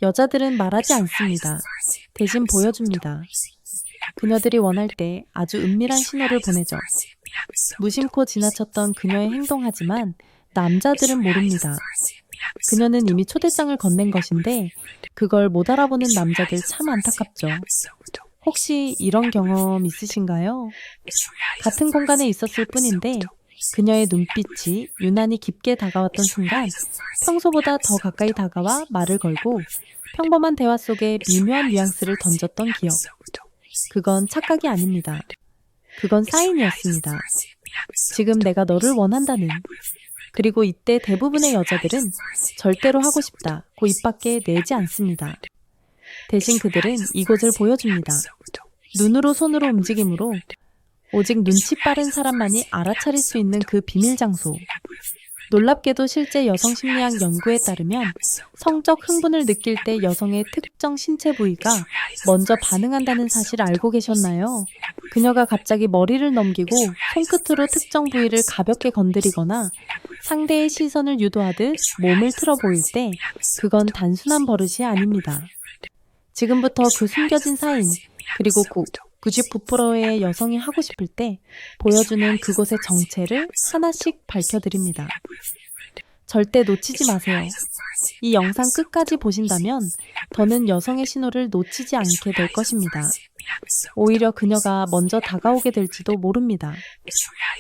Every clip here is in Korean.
여자들은 말하지 않습니다. 대신 보여줍니다. 그녀들이 원할 때 아주 은밀한 신호를 보내죠. 무심코 지나쳤던 그녀의 행동하지만 남자들은 모릅니다. 그녀는 이미 초대장을 건넨 것인데 그걸 못 알아보는 남자들 참 안타깝죠. 혹시 이런 경험 있으신가요? 같은 공간에 있었을 뿐인데 그녀의 눈빛이 유난히 깊게 다가왔던 순간 평소보다 더 가까이 다가와 말을 걸고 평범한 대화 속에 미묘한 뉘앙스를 던졌던 기억. 그건 착각이 아닙니다. 그건 사인이었습니다. 지금 내가 너를 원한다는. 그리고 이때 대부분의 여자들은 절대로 하고 싶다고 입 밖에 내지 않습니다. 대신 그들은 이곳을 보여줍니다. 눈으로 손으로 움직임으로 오직 눈치 빠른 사람만이 알아차릴 수 있는 그 비밀 장소. 놀랍게도 실제 여성 심리학 연구에 따르면 성적 흥분을 느낄 때 여성의 특정 신체 부위가 먼저 반응한다는 사실을 알고 계셨나요? 그녀가 갑자기 머리를 넘기고 손끝으로 특정 부위를 가볍게 건드리거나 상대의 시선을 유도하듯 몸을 틀어 보일 때 그건 단순한 버릇이 아닙니다. 지금부터 그 숨겨진 사인, 그리고 99%의 여성이 하고 싶을 때 보여주는 그곳의 정체를 하나씩 밝혀드립니다. 절대 놓치지 마세요. 이 영상 끝까지 보신다면 더는 여성의 신호를 놓치지 않게 될 것입니다. 오히려 그녀가 먼저 다가오게 될지도 모릅니다.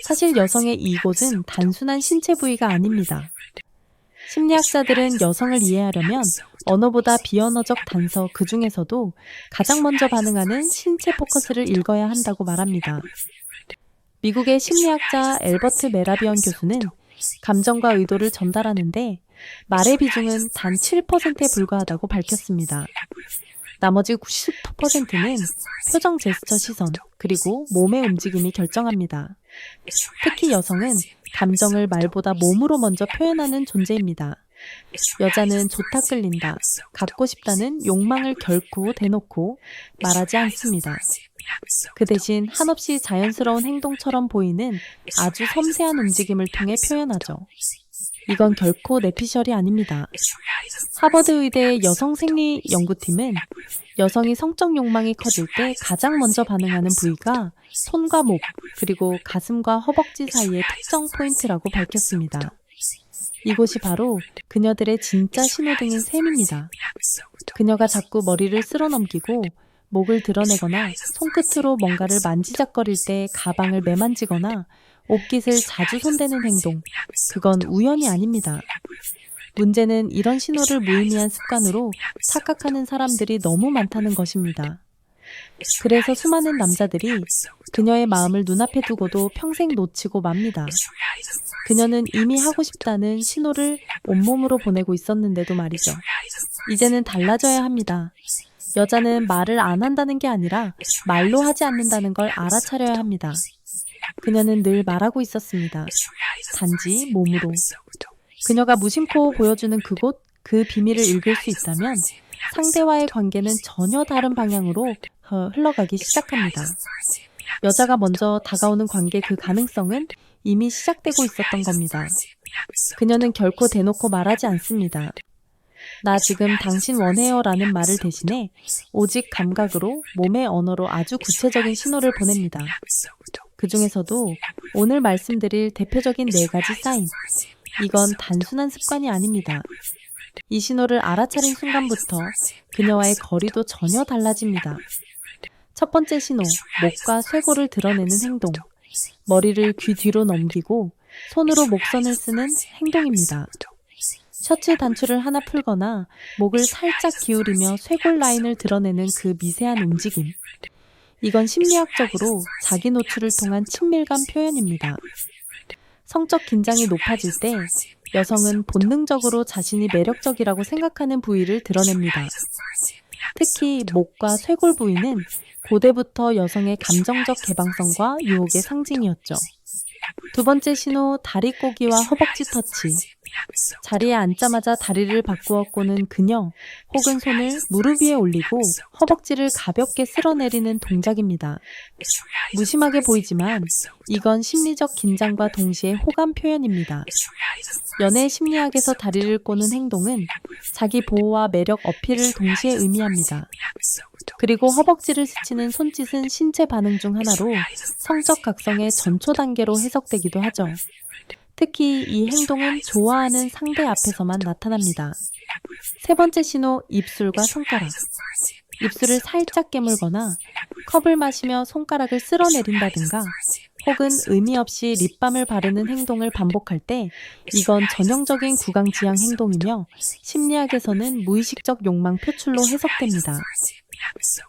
사실 여성의 이곳은 단순한 신체 부위가 아닙니다. 심리학자들은 여성을 이해하려면 언어보다 비언어적 단서 그 중에서도 가장 먼저 반응하는 신체 포커스를 읽어야 한다고 말합니다. 미국의 심리학자 앨버트 메라비언 교수는 감정과 의도를 전달하는데 말의 비중은 단 7%에 불과하다고 밝혔습니다. 나머지 90%는 표정, 제스처, 시선, 그리고 몸의 움직임이 결정합니다. 특히 여성은 감정을 말보다 몸으로 먼저 표현하는 존재입니다. 여자는 좋다 끌린다, 갖고 싶다는 욕망을 결코 대놓고 말하지 않습니다. 그 대신 한없이 자연스러운 행동처럼 보이는 아주 섬세한 움직임을 통해 표현하죠. 이건 결코 내피셜이 아닙니다. 하버드 의대 여성생리 연구팀은 여성이 성적 욕망이 커질 때 가장 먼저 반응하는 부위가 손과 목, 그리고 가슴과 허벅지 사이의 특정 포인트라고 밝혔습니다. 이곳이 바로 그녀들의 진짜 신호등인 셈입니다. 그녀가 자꾸 머리를 쓸어넘기고 목을 드러내거나 손끝으로 뭔가를 만지작거릴 때 가방을 매만지거나 옷깃을 자주 손대는 행동, 그건 우연이 아닙니다. 문제는 이런 신호를 무의미한 습관으로 착각하는 사람들이 너무 많다는 것입니다. 그래서 수많은 남자들이 그녀의 마음을 눈앞에 두고도 평생 놓치고 맙니다. 그녀는 이미 하고 싶다는 신호를 온몸으로 보내고 있었는데도 말이죠. 이제는 달라져야 합니다. 여자는 말을 안 한다는 게 아니라 말로 하지 않는다는 걸 알아차려야 합니다. 그녀는 늘 말하고 있었습니다. 단지 몸으로. 그녀가 무심코 보여주는 그곳, 그 비밀을 읽을 수 있다면 상대와의 관계는 전혀 다른 방향으로 흘러가기 시작합니다. 여자가 먼저 다가오는 관계 그 가능성은 이미 시작되고 있었던 겁니다. 그녀는 결코 대놓고 말하지 않습니다. 나 지금 당신 원해요 라는 말을 대신에 오직 감각으로 몸의 언어로 아주 구체적인 신호를 보냅니다. 그 중에서도 오늘 말씀드릴 대표적인 4가지 사인. 이건 단순한 습관이 아닙니다. 이 신호를 알아차린 순간부터 그녀와의 거리도 전혀 달라집니다. 첫 번째 신호, 목과 쇄골을 드러내는 행동. 머리를 귀 뒤로 넘기고 손으로 목선을 쓰는 행동입니다. 셔츠 단추를 하나 풀거나 목을 살짝 기울이며 쇄골 라인을 드러내는 그 미세한 움직임. 이건 심리학적으로 자기 노출을 통한 친밀감 표현입니다. 성적 긴장이 높아질 때 여성은 본능적으로 자신이 매력적이라고 생각하는 부위를 드러냅니다. 특히 목과 쇄골 부위는 고대부터 여성의 감정적 개방성과 유혹의 상징이었죠. 두 번째 신호, 다리 꼬기와 허벅지 터치. 자리에 앉자마자 다리를 바꾸어 꼬는 그녀, 혹은 손을 무릎 위에 올리고 허벅지를 가볍게 쓸어내리는 동작입니다. 무심하게 보이지만 이건 심리적 긴장과 동시에 호감 표현입니다. 연애 심리학에서 다리를 꼬는 행동은 자기 보호와 매력 어필을 동시에 의미합니다. 그리고 허벅지를 스치는 손짓은 신체 반응 중 하나로 성적 각성의 전초 단계로 해석되기도 하죠. 특히 이 행동은 좋아하는 상대 앞에서만 나타납니다. 세 번째 신호, 입술과 손가락. 입술을 살짝 깨물거나 컵을 마시며 손가락을 쓸어내린다든가 혹은 의미 없이 립밤을 바르는 행동을 반복할 때 이건 전형적인 구강지향 행동이며 심리학에서는 무의식적 욕망 표출로 해석됩니다.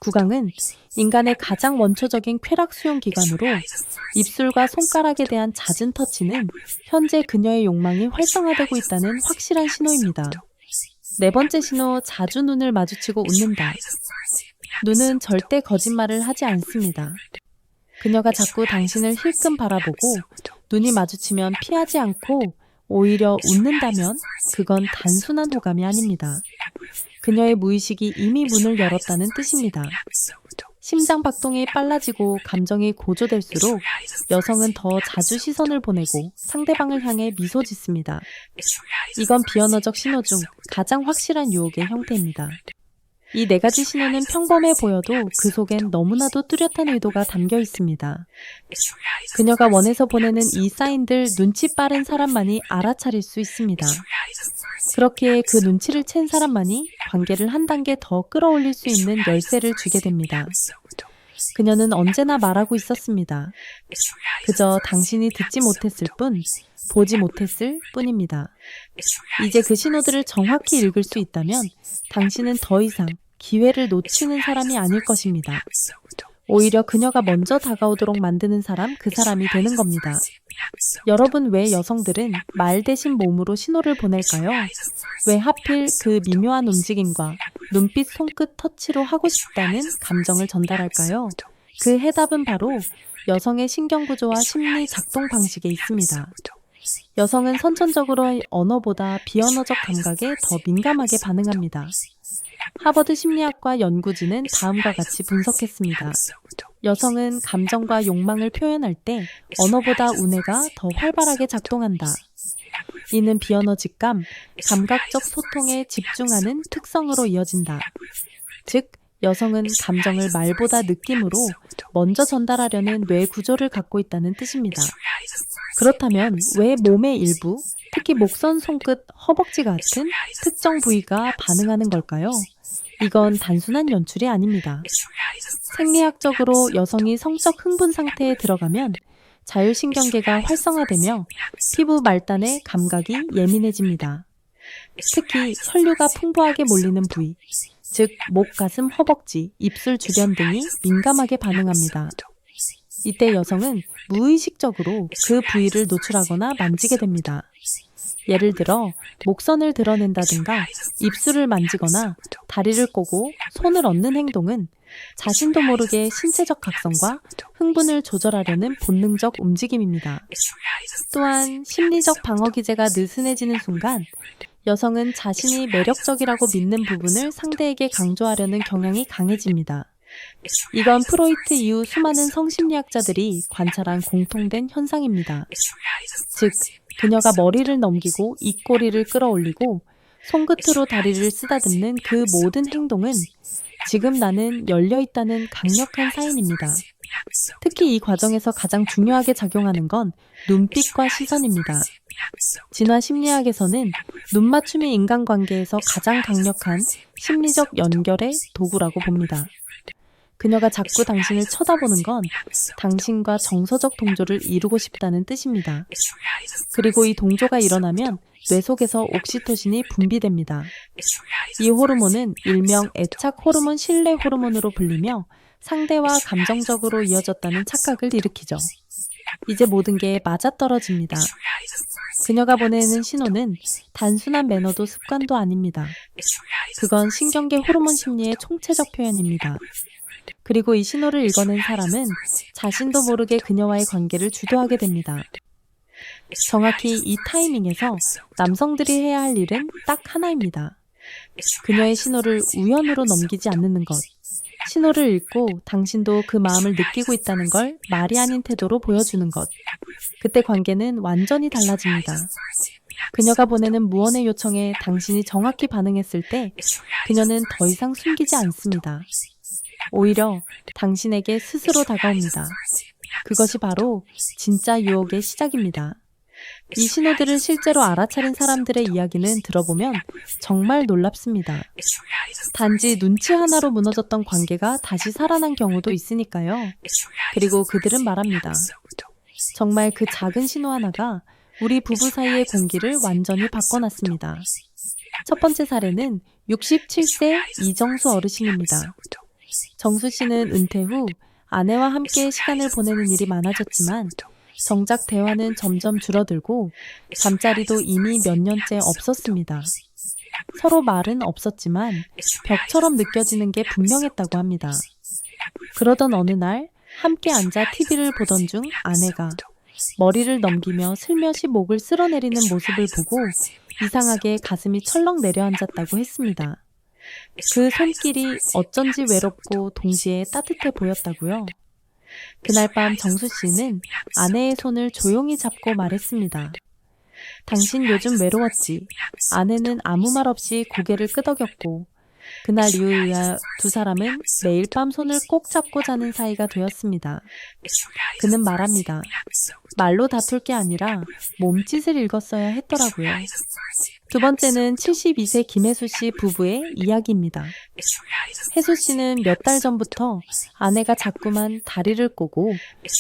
구강은 인간의 가장 원초적인 쾌락 수용 기관으로 입술과 손가락에 대한 잦은 터치는 현재 그녀의 욕망이 활성화되고 있다는 확실한 신호입니다. 네 번째 신호, 자주 눈을 마주치고 웃는다. 눈은 절대 거짓말을 하지 않습니다. 그녀가 자꾸 당신을 힐끔 바라보고 눈이 마주치면 피하지 않고 오히려 웃는다면 그건 단순한 호감이 아닙니다. 그녀의 무의식이 이미 문을 열었다는 뜻입니다. 심장 박동이 빨라지고 감정이 고조될수록 여성은 더 자주 시선을 보내고 상대방을 향해 미소 짓습니다. 이건 비언어적 신호 중 가장 확실한 유혹의 형태입니다. 이 네 가지 신호는 평범해 보여도 그 속엔 너무나도 뚜렷한 의도가 담겨 있습니다. 그녀가 원해서 보내는 이 사인들 눈치 빠른 사람만이 알아차릴 수 있습니다. 그렇기에 그 눈치를 챈 사람만이 관계를 한 단계 더 끌어올릴 수 있는 열쇠를 주게 됩니다. 그녀는 언제나 말하고 있었습니다. 그저 당신이 듣지 못했을 뿐, 보지 못했을 뿐입니다. 이제 그 신호들을 정확히 읽을 수 있다면 당신은 더 이상 기회를 놓치는 사람이 아닐 것입니다. 오히려 그녀가 먼저 다가오도록 만드는 사람, 그 사람이 되는 겁니다. 여러분, 왜 여성들은 말 대신 몸으로 신호를 보낼까요? 왜 하필 그 미묘한 움직임과 눈빛, 손끝 터치로 하고 싶다는 감정을 전달할까요? 그 해답은 바로 여성의 신경구조와 심리 작동 방식에 있습니다. 여성은 선천적으로 언어보다 비언어적 감각에 더 민감하게 반응합니다. 하버드 심리학과 연구진은 다음과 같이 분석했습니다. 여성은 감정과 욕망을 표현할 때 언어보다 우뇌가 더 활발하게 작동한다. 이는 비언어 직감, 감각적 소통에 집중하는 특성으로 이어진다. 즉, 여성은 감정을 말보다 느낌으로 먼저 전달하려는 뇌 구조를 갖고 있다는 뜻입니다. 그렇다면 왜 몸의 일부, 특히 목선, 손끝, 허벅지 같은 특정 부위가 반응하는 걸까요? 이건 단순한 연출이 아닙니다. 생리학적으로 여성이 성적 흥분 상태에 들어가면 자율신경계가 활성화되며 피부 말단의 감각이 예민해집니다. 특히 혈류가 풍부하게 몰리는 부위, 즉 목, 가슴, 허벅지, 입술 주변 등이 민감하게 반응합니다. 이때 여성은 무의식적으로 그 부위를 노출하거나 만지게 됩니다. 예를 들어 목선을 드러낸다든가 입술을 만지거나 다리를 꼬고 손을 얹는 행동은 자신도 모르게 신체적 각성과 흥분을 조절하려는 본능적 움직임입니다. 또한 심리적 방어 기제가 느슨해지는 순간 여성은 자신이 매력적이라고 믿는 부분을 상대에게 강조하려는 경향이 강해집니다. 이건 프로이트 이후 수많은 성심리학자들이 관찰한 공통된 현상입니다. 즉, 그녀가 머리를 넘기고 입꼬리를 끌어올리고 손끝으로 다리를 쓰다듬는 그 모든 행동은 지금 나는 열려있다는 강력한 사인입니다. 특히 이 과정에서 가장 중요하게 작용하는 건 눈빛과 시선입니다. 진화 심리학에서는 눈맞춤이 인간관계에서 가장 강력한 심리적 연결의 도구라고 봅니다. 그녀가 자꾸 당신을 쳐다보는 건 당신과 정서적 동조를 이루고 싶다는 뜻입니다. 그리고 이 동조가 일어나면 뇌 속에서 옥시토신이 분비됩니다. 이 호르몬은 일명 애착 호르몬 신뢰 호르몬으로 불리며 상대와 감정적으로 이어졌다는 착각을 일으키죠. 이제 모든 게 맞아떨어집니다. 그녀가 보내는 신호는 단순한 매너도 습관도 아닙니다. 그건 신경계 호르몬 심리의 총체적 표현입니다. 그리고 이 신호를 읽어낸 사람은 자신도 모르게 그녀와의 관계를 주도하게 됩니다. 정확히 이 타이밍에서 남성들이 해야 할 일은 딱 하나입니다. 그녀의 신호를 우연으로 넘기지 않는 것. 신호를 읽고 당신도 그 마음을 느끼고 있다는 걸 말이 아닌 태도로 보여주는 것. 그때 관계는 완전히 달라집니다. 그녀가 보내는 무언의 요청에 당신이 정확히 반응했을 때 그녀는 더 이상 숨기지 않습니다. 오히려 당신에게 스스로 다가옵니다. 그것이 바로 진짜 유혹의 시작입니다. 이 신호들을 실제로 알아차린 사람들의 이야기는 들어보면 정말 놀랍습니다. 단지 눈치 하나로 무너졌던 관계가 다시 살아난 경우도 있으니까요. 그리고 그들은 말합니다. 정말 그 작은 신호 하나가 우리 부부 사이의 공기를 완전히 바꿔놨습니다. 첫 번째 사례는 67세 이정수 어르신입니다. 정수 씨는 은퇴 후 아내와 함께 시간을 보내는 일이 많아졌지만 정작 대화는 점점 줄어들고 잠자리도 이미 몇 년째 없었습니다. 서로 말은 없었지만 벽처럼 느껴지는 게 분명했다고 합니다. 그러던 어느 날 함께 앉아 TV를 보던 중 아내가 머리를 넘기며 슬며시 목을 쓸어내리는 모습을 보고 이상하게 가슴이 철렁 내려앉았다고 했습니다. 그 손길이 어쩐지 외롭고 동시에 따뜻해 보였다고요. 그날 밤 정수 씨는 아내의 손을 조용히 잡고 말했습니다. 당신 요즘 외로웠지. 아내는 아무 말 없이 고개를 끄덕였고 그날 이후야 두 사람은 매일 밤 손을 꼭 잡고 자는 사이가 되었습니다. 그는 말합니다. 말로 다툴 게 아니라 몸짓을 읽었어야 했더라고요. 두 번째는 72세 김혜수 씨 부부의 이야기입니다. 혜수 씨는 몇 달 전부터 아내가 자꾸만 다리를 꼬고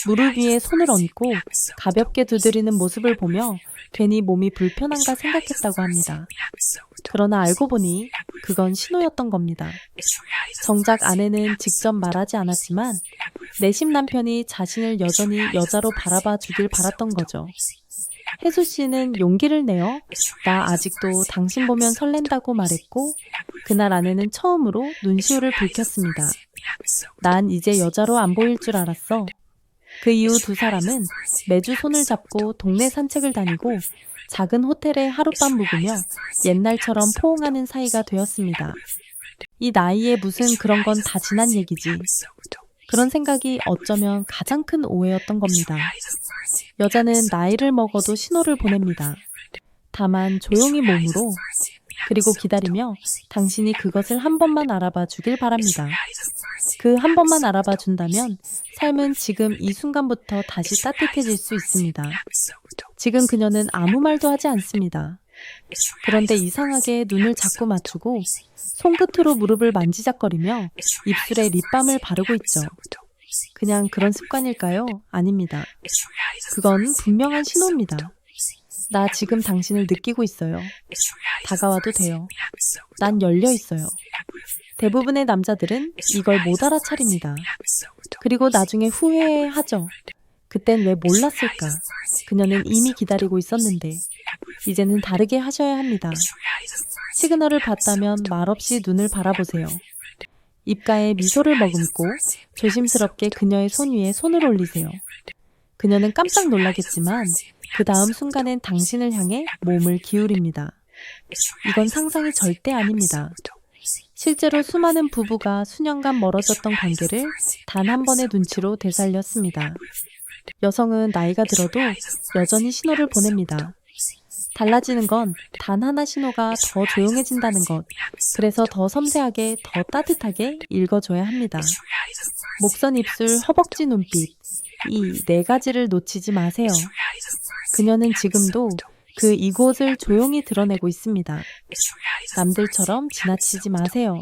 무릎 위에 손을 얹고 가볍게 두드리는 모습을 보며 괜히 몸이 불편한가 생각했다고 합니다. 그러나 알고 보니 그건 신호였던 겁니다. 정작 아내는 직접 말하지 않았지만 내심 남편이 자신을 여전히 여자로 바라봐 주길 바랐던 거죠. 혜수 씨는 용기를 내어 나 아직도 당신 보면 설렌다고 말했고 그날 아내는 처음으로 눈시울을 붉혔습니다. 난 이제 여자로 안 보일 줄 알았어. 그 이후 두 사람은 매주 손을 잡고 동네 산책을 다니고 작은 호텔에 하룻밤 묵으며 옛날처럼 포옹하는 사이가 되었습니다. 이 나이에 무슨 그런 건 다 지난 얘기지. 그런 생각이 어쩌면 가장 큰 오해였던 겁니다. 여자는 나이를 먹어도 신호를 보냅니다. 다만 조용히 몸으로 그리고 기다리며 당신이 그것을 한 번만 알아봐 주길 바랍니다. 그 한 번만 알아봐 준다면 삶은 지금 이 순간부터 다시 따뜻해질 수 있습니다. 지금 그녀는 아무 말도 하지 않습니다. 그런데 이상하게 눈을 자꾸 맞추고 손끝으로 무릎을 만지작거리며 입술에 립밤을 바르고 있죠. 그냥 그런 습관일까요? 아닙니다. 그건 분명한 신호입니다. 나 지금 당신을 느끼고 있어요. 다가와도 돼요. 난 열려 있어요. 대부분의 남자들은 이걸 못 알아차립니다. 그리고 나중에 후회하죠. 그땐 왜 몰랐을까? 그녀는 이미 기다리고 있었는데. 이제는 다르게 하셔야 합니다. 시그널을 받다면 말없이 눈을 바라보세요. 입가에 미소를 머금고 조심스럽게 그녀의 손 위에 손을 올리세요. 그녀는 깜짝 놀라겠지만 그 다음 순간엔 당신을 향해 몸을 기울입니다. 이건 상상이 절대 아닙니다. 실제로 수많은 부부가 수년간 멀어졌던 관계를 단 한 번의 눈치로 되살렸습니다. 여성은 나이가 들어도 여전히 신호를 보냅니다. 달라지는 건 단 하나 신호가 더 조용해진다는 것, 그래서 더 섬세하게, 더 따뜻하게 읽어줘야 합니다. 목선 입술, 허벅지 눈빛, 이 네 가지를 놓치지 마세요. 그녀는 지금도 그 이곳을 조용히 드러내고 있습니다. 남들처럼 지나치지 마세요.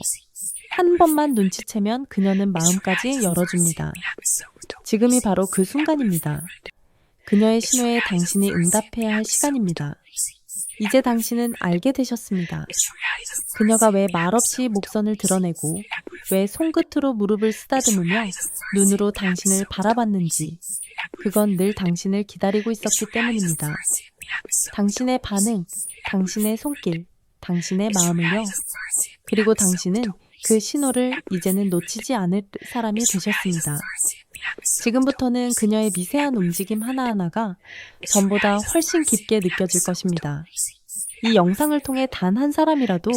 한 번만 눈치채면 그녀는 마음까지 열어줍니다. 지금이 바로 그 순간입니다. 그녀의 신호에 당신이 응답해야 할 시간입니다. 이제 당신은 알게 되셨습니다. 그녀가 왜 말없이 목선을 드러내고 왜 손끝으로 무릎을 쓰다듬으며 눈으로 당신을 바라봤는지 그건 늘 당신을 기다리고 있었기 때문입니다. 당신의 반응, 당신의 손길, 당신의 마음을요. 그리고 당신은 그 신호를 이제는 놓치지 않을 사람이 되셨습니다. 지금부터는 그녀의 미세한 움직임 하나하나가 전보다 훨씬 깊게 느껴질 것입니다. 이 영상을 통해 단 한 사람이라도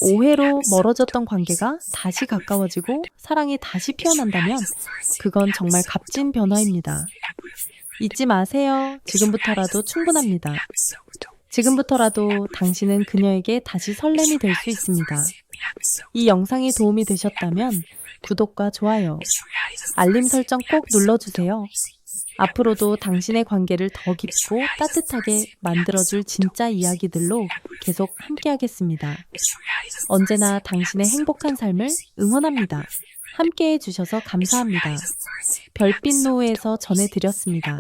오해로 멀어졌던 관계가 다시 가까워지고 사랑이 다시 피어난다면 그건 정말 값진 변화입니다. 잊지 마세요. 지금부터라도 충분합니다. 지금부터라도 당신은 그녀에게 다시 설렘이 될 수 있습니다. 이 영상이 도움이 되셨다면 구독과 좋아요, 알림 설정 꼭 눌러주세요. 앞으로도 당신의 관계를 더 깊고 따뜻하게 만들어줄 진짜 이야기들로 계속 함께하겠습니다. 언제나 당신의 행복한 삶을 응원합니다. 함께해 주셔서 감사합니다. 별빛 노후에서 전해드렸습니다.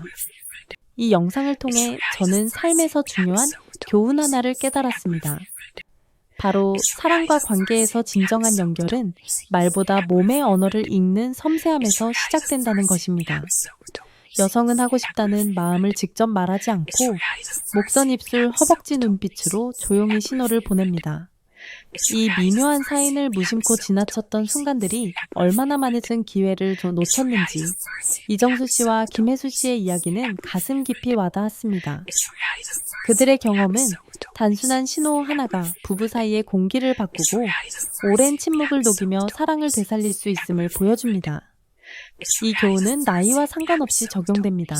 이 영상을 통해 저는 삶에서 중요한 교훈 하나를 깨달았습니다. 바로 사랑과 관계에서 진정한 연결은 말보다 몸의 언어를 읽는 섬세함에서 시작된다는 것입니다. 여성은 하고 싶다는 마음을 직접 말하지 않고 목선 입술 허벅지 눈빛으로 조용히 신호를 보냅니다. 이 미묘한 사인을 무심코 지나쳤던 순간들이 얼마나 많은 기회를 놓쳤는지 이정수 씨와 김혜수 씨의 이야기는 가슴 깊이 와닿았습니다. 그들의 경험은 단순한 신호 하나가 부부 사이의 공기를 바꾸고 오랜 침묵을 녹이며 사랑을 되살릴 수 있음을 보여줍니다. 이 교훈은 나이와 상관없이 적용됩니다.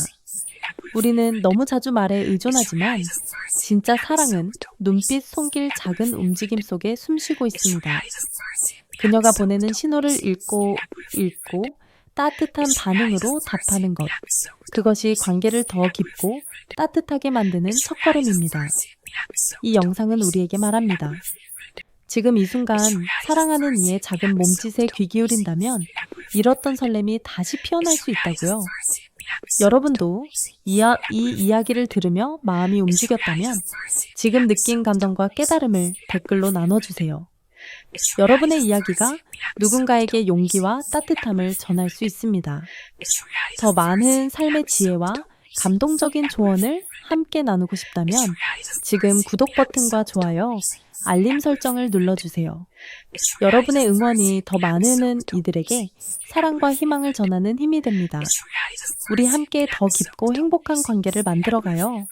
우리는 너무 자주 말에 의존하지만 진짜 사랑은 눈빛, 손길, 작은 움직임 속에 숨쉬고 있습니다. 그녀가 보내는 신호를 읽고 따뜻한 반응으로 답하는 것. 그것이 관계를 더 깊고 따뜻하게 만드는 첫걸음입니다. 이 영상은 우리에게 말합니다. 지금 이 순간 사랑하는 이의 작은 몸짓에 귀 기울인다면 잃었던 설렘이 다시 피어날 수 있다고요. 여러분도 이 이야기를 들으며 마음이 움직였다면 지금 느낀 감정과 깨달음을 댓글로 나눠주세요. 여러분의 이야기가 누군가에게 용기와 따뜻함을 전할 수 있습니다. 더 많은 삶의 지혜와 감동적인 조언을 함께 나누고 싶다면 지금 구독 버튼과 좋아요, 알림 설정을 눌러주세요. 여러분의 응원이 더 많은 이들에게 사랑과 희망을 전하는 힘이 됩니다. 우리 함께 더 깊고 행복한 관계를 만들어가요.